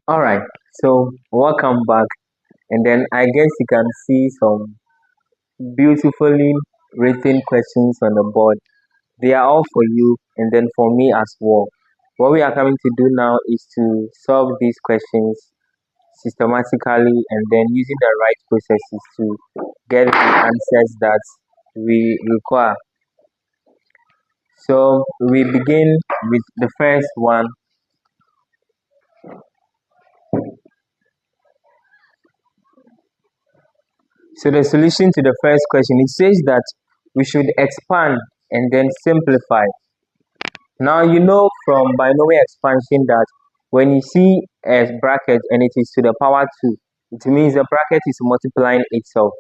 All right, so welcome back. And then I guess you can see some beautifully written questions on the board. They are all for you and then for me as well. What we are coming to do now is to solve these questions systematically and then using the right processes to get the answers that we require. So we begin with the first one. So the solution to the first question, it says that we should expand and then simplify. Now you know from binomial expansion that when you see a bracket and it is to the power 2, it means the bracket is multiplying itself.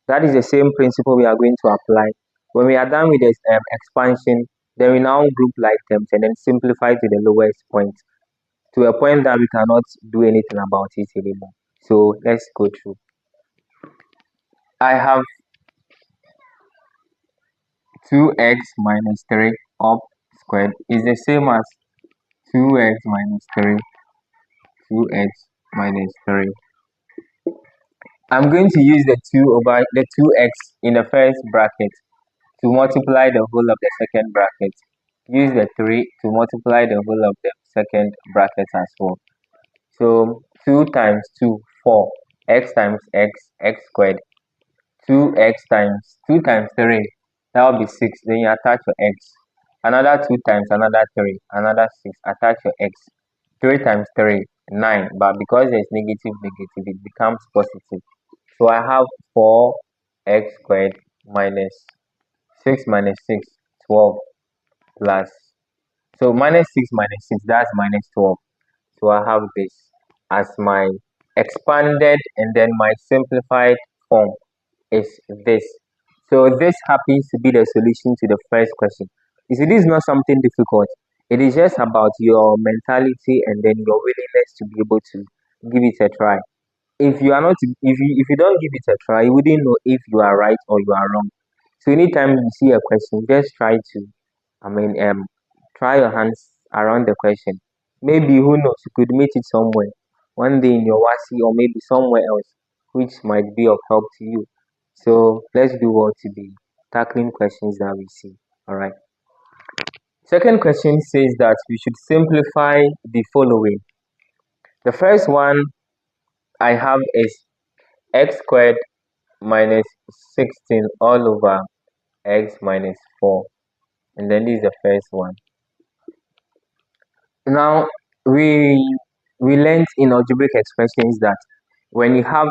That is the same principle we are going to apply. When we are done with this expansion, then we now group like terms and then simplify to the lowest point, to a point that we cannot do anything about it anymore. So let's go through. I have 2x minus 3 up squared is the same as 2x minus 3, 2x minus 3. I'm going to use the 2 over the 2x in the first bracket to multiply the whole of the second bracket. Use the 3 to multiply the whole of the second bracket as well. So 2 times 2, 4. X times x, x squared. 2x times 2 times 3, that will be 6. Then you attach your x. Another 2 times another 3, another 6. Attach your x. 3 times 3, 9. But because there's negative, it becomes positive. So I have 4x squared minus 6 minus 6, 12 plus. So minus 6 minus 6, that's minus 12. So I have this as my expanded and then my simplified form is this. So this happens to be the solution to the first question. You see, this is not something difficult. It is just about your mentality and then your willingness to be able to give it a try. If you don't give it a try, you wouldn't know if you are right or you are wrong. So anytime you see a question, just try to, I mean, try your hands around the question. Maybe who knows, you could meet it somewhere, one day in your wasi or maybe somewhere else, which might be of help to you. So let's do well to be tackling questions that we see. All right. Second question says that we should simplify the following. The first one I have is x squared minus 16 all over x minus 4, and then this is the first one. Now we we learned in algebraic expressions that when you have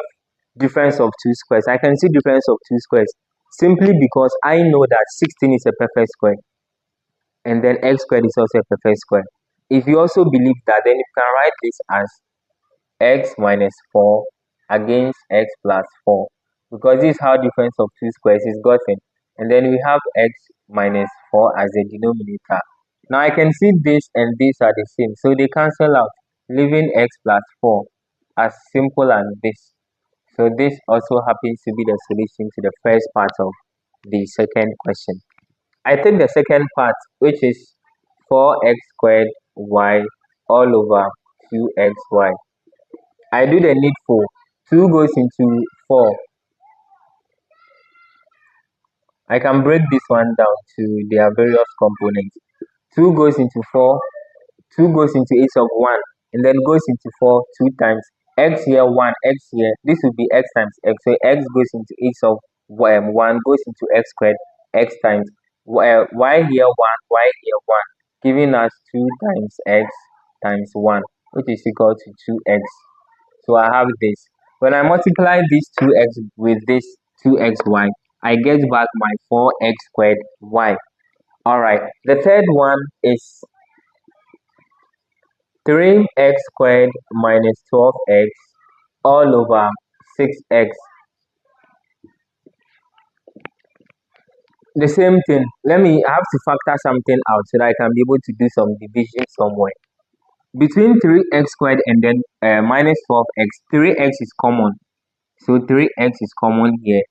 difference of two squares, I can see difference of two squares simply because I know that 16 is a perfect square and then x squared is also a perfect square. If you also believe that, then you can write this as x minus 4 against x plus 4, because this is how difference of two squares is gotten. And then we have x minus 4 as a denominator. Now I can see this and this are the same, so they cancel out, leaving x plus 4 as simple as this. So this also happens to be the solution to the first part of the second question. I take the second part, which is 4x squared y all over 2xy. I do the needful. 2 goes into 4. I can break this one down to their various components. 2 goes into 4, 2 goes into h of 1, and then goes into 4 2 times. X here, 1, x here. This will be x times x. So x goes into h of 1, goes into x squared, x times y here, 1, y here, 1, giving us 2 times x times 1, which is equal to 2x. So I have this. When I multiply this 2x with this 2xy, I get back my 4x squared y. Alright, the third one is 3x squared minus 12x all over 6x. The same thing. I have to factor something out so that I can be able to do some division somewhere. Between 3x squared and then minus 12x, 3x is common. So 3x is common here.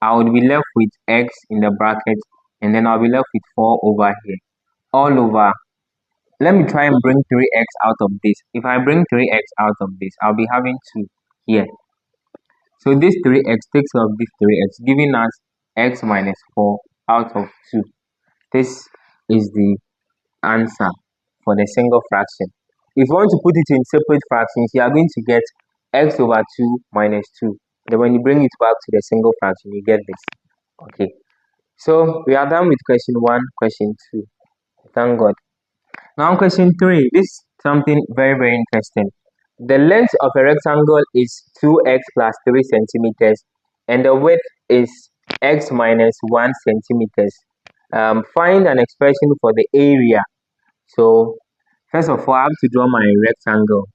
I would be left with x in the bracket and then I'll be left with 4 over here. All over Let me try and bring 3x out of this. If I bring 3x out of this, I'll be having 2 here. So this 3x takes off this 3x, giving us x minus 4 out of 2. This is the answer for the single fraction. If you want to put it in separate fractions, you are going to get x over 2 minus 2. Then when you bring it back to the single fraction, you get this. Okay. So we are done with question 1, question 2. Thank God. Now question 3. This is something very, very interesting. The length of a rectangle is 2x plus 3 centimeters and the width is x minus 1 centimeters. Find an expression for the area. So first of all, I have to draw my rectangle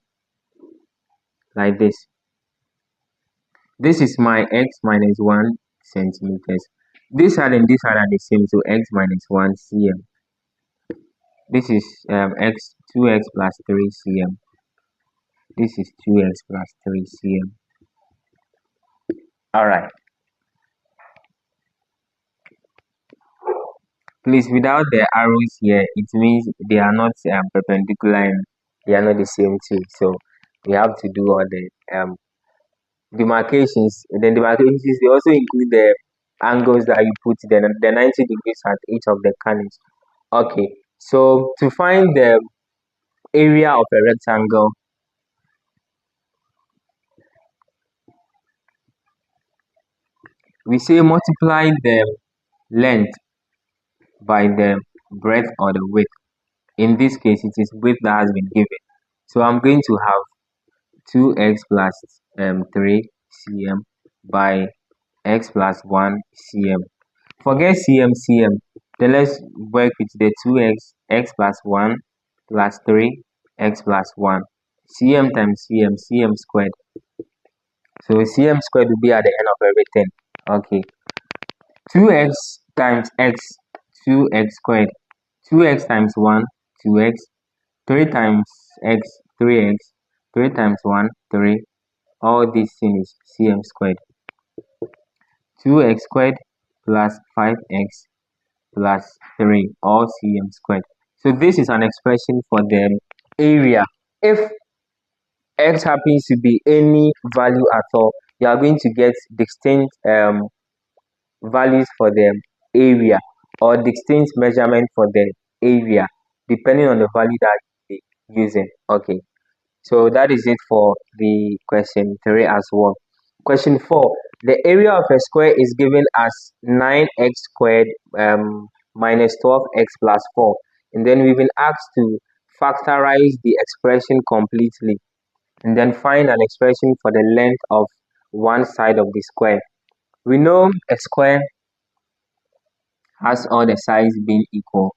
like this. This is my x minus 1 centimeters. This side and this side are the same, so x minus 1 cm. This is 2x plus 3 cm. This is 2x plus 3 cm. Alright. Please, without the arrows here, it means they are not perpendicular and they are not the same too. So we have to do all the demarcations. And then demarcations, they also include the angles that you put, the 90 degrees at each of the corners. Okay, so to find the area of a rectangle, we say multiply the length by the breadth or the width. In this case, it is width that has been given. So I'm going to have 2x plus 3 cm by x plus 1 cm. Forget cm. Then let's work with the 2x, x plus 1 plus 3, x plus 1. Cm times cm squared. So cm squared will be at the end of everything. Okay. 2x times x, 2x squared. 2x times 1, 2x. 3 times x, 3x. 3 times 1, 3. All these things is cm squared. 2x squared plus 5x plus 3, all cm squared. So this is an expression for the area. If x happens to be any value at all, you are going to get distinct values for the area or distinct measurement for the area depending on the value that you're using. Okay, so that is it for the question 3 as well. Question 4. The area of a square is given as 9x squared minus 12x plus 4. And then we've been asked to factorize the expression completely. And then find an expression for the length of one side of the square. We know a square has all the sides being equal.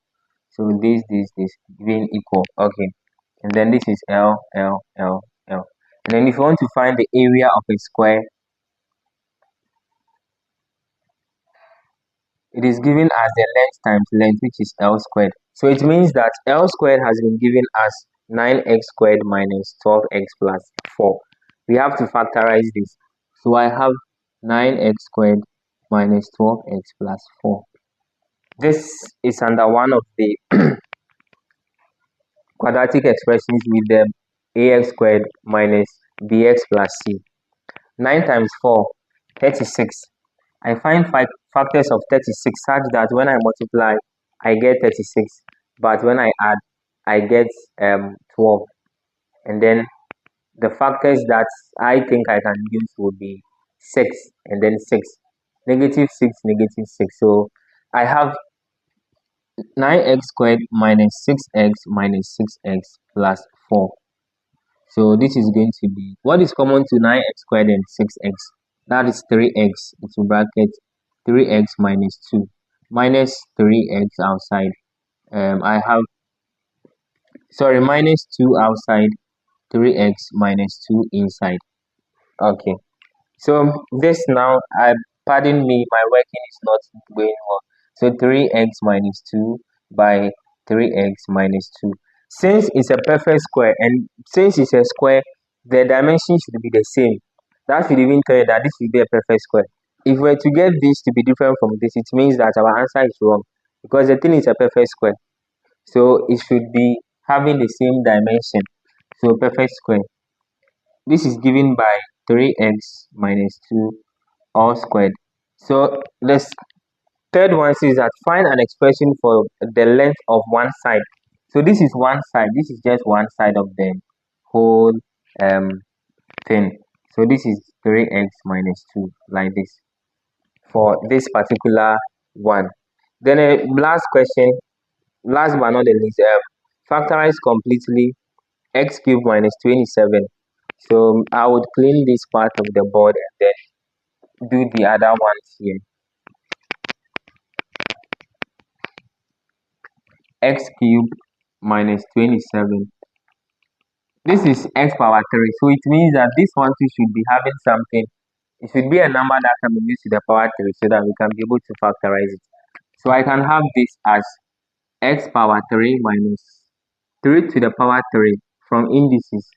So this being equal. Okay. And then this is L. And then if you want to find the area of a square, it is given as the length times length, which is L squared. So it means that L squared has been given as 9x squared minus 12x plus 4. We have to factorize this. So I have 9x squared minus 12x plus 4. This is under one of the quadratic expressions with the ax squared minus bx plus c. 9 times 4, 36. I find 5 factors of 36 such that when I multiply, I get 36. But when I add, I get 12. And then the factors that I think I can use would be 6 and then 6. Negative 6, negative 6. So I have 9x squared minus 6x minus 6x plus 4. So this is going to be, what is common to 9x squared and 6x? That is 3x into bracket 3x minus 2 minus 3x outside. I have, minus 2 outside, 3x minus 2 inside. Okay. So this now, pardon me, my working is not going well. So 3x minus 2 by 3x minus 2. Since it's a perfect square and since it's a square, the dimensions should be the same. That should even tell you that this will be a perfect square. If we're to get this to be different from this, it means that our answer is wrong because the thing is a perfect square. So it should be having the same dimension. So perfect square. This is given by 3x minus 2 all squared. So this third one says that find an expression for the length of one side. So this is one side. This is just one side of the whole um thing. So this is 3x minus 2 like this for this particular one. Then last question, last but not the least, factorize completely x cubed minus 27. So I would clean this part of the board and then do the other ones here. X cubed minus 27. This is x power 3. So it means that this one too should be having something. It should be a number that can be used to the power 3 so that we can be able to factorize it. So I can have this as x power 3 minus 3 to the power 3 from indices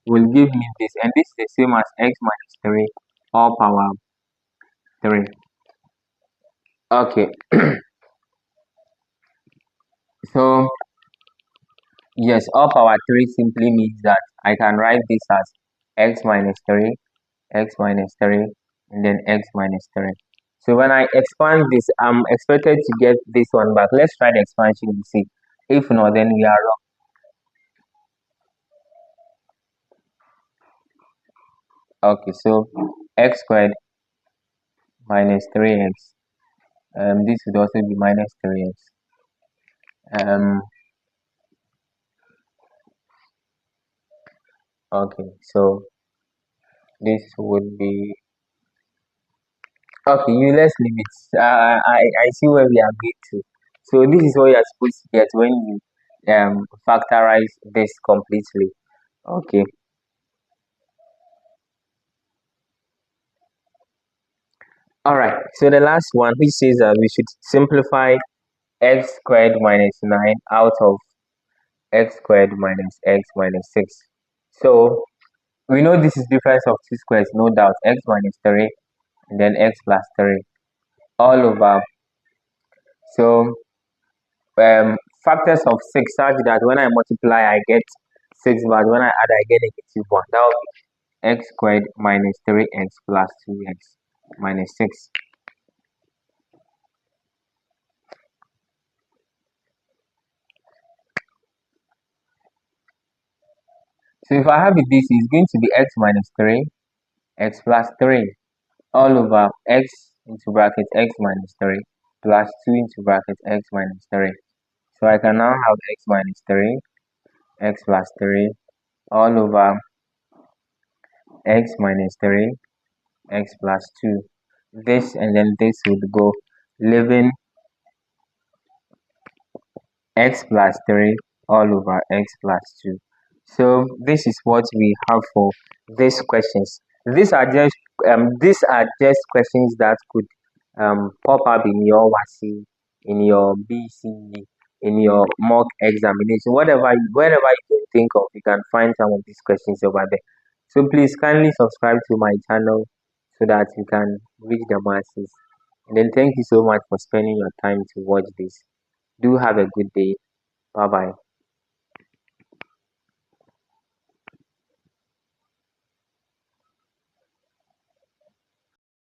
will give me this, and this is the same as x minus 3 all power 3. Okay, so yes, all power 3 simply means that I can write this as x minus 3, x minus 3, and then x minus 3. So when I expand this, I'm expected to get this one back. Let's try the expansion and see. If not, then we are wrong. Okay, so x squared minus 3x. This would also be minus 3x. Okay, so this would be okay. Let's leave it. I see where we are going to. So this is what you are supposed to get when you factorize this completely. Okay. All right. So the last one, which says that we should simplify x squared minus 9 out of x squared minus x minus 6. So we know this is difference of two squares, no doubt. X minus 3 and then x plus 3 all over. So factors of 6 such that when I multiply I get 6, but when I add I get negative 1. That will be x squared minus 3x plus 2x minus 6. So if I have it, this is going to be x minus 3, x plus 3 all over x into bracket x minus 3 plus 2 into bracket x minus 3. So I can now have x minus 3, x plus 3 all over x minus 3, x plus 2. This and then this would go, leaving x plus 3 all over x plus 2. So this is what we have for these questions. These are just questions that could pop up in your WASI, in your BCE, in your mock examination, wherever you can think of, you can find some of these questions over there. So please kindly subscribe to my channel so that you can reach the masses. And then thank you so much for spending your time to watch this. Do have a good day. Bye bye.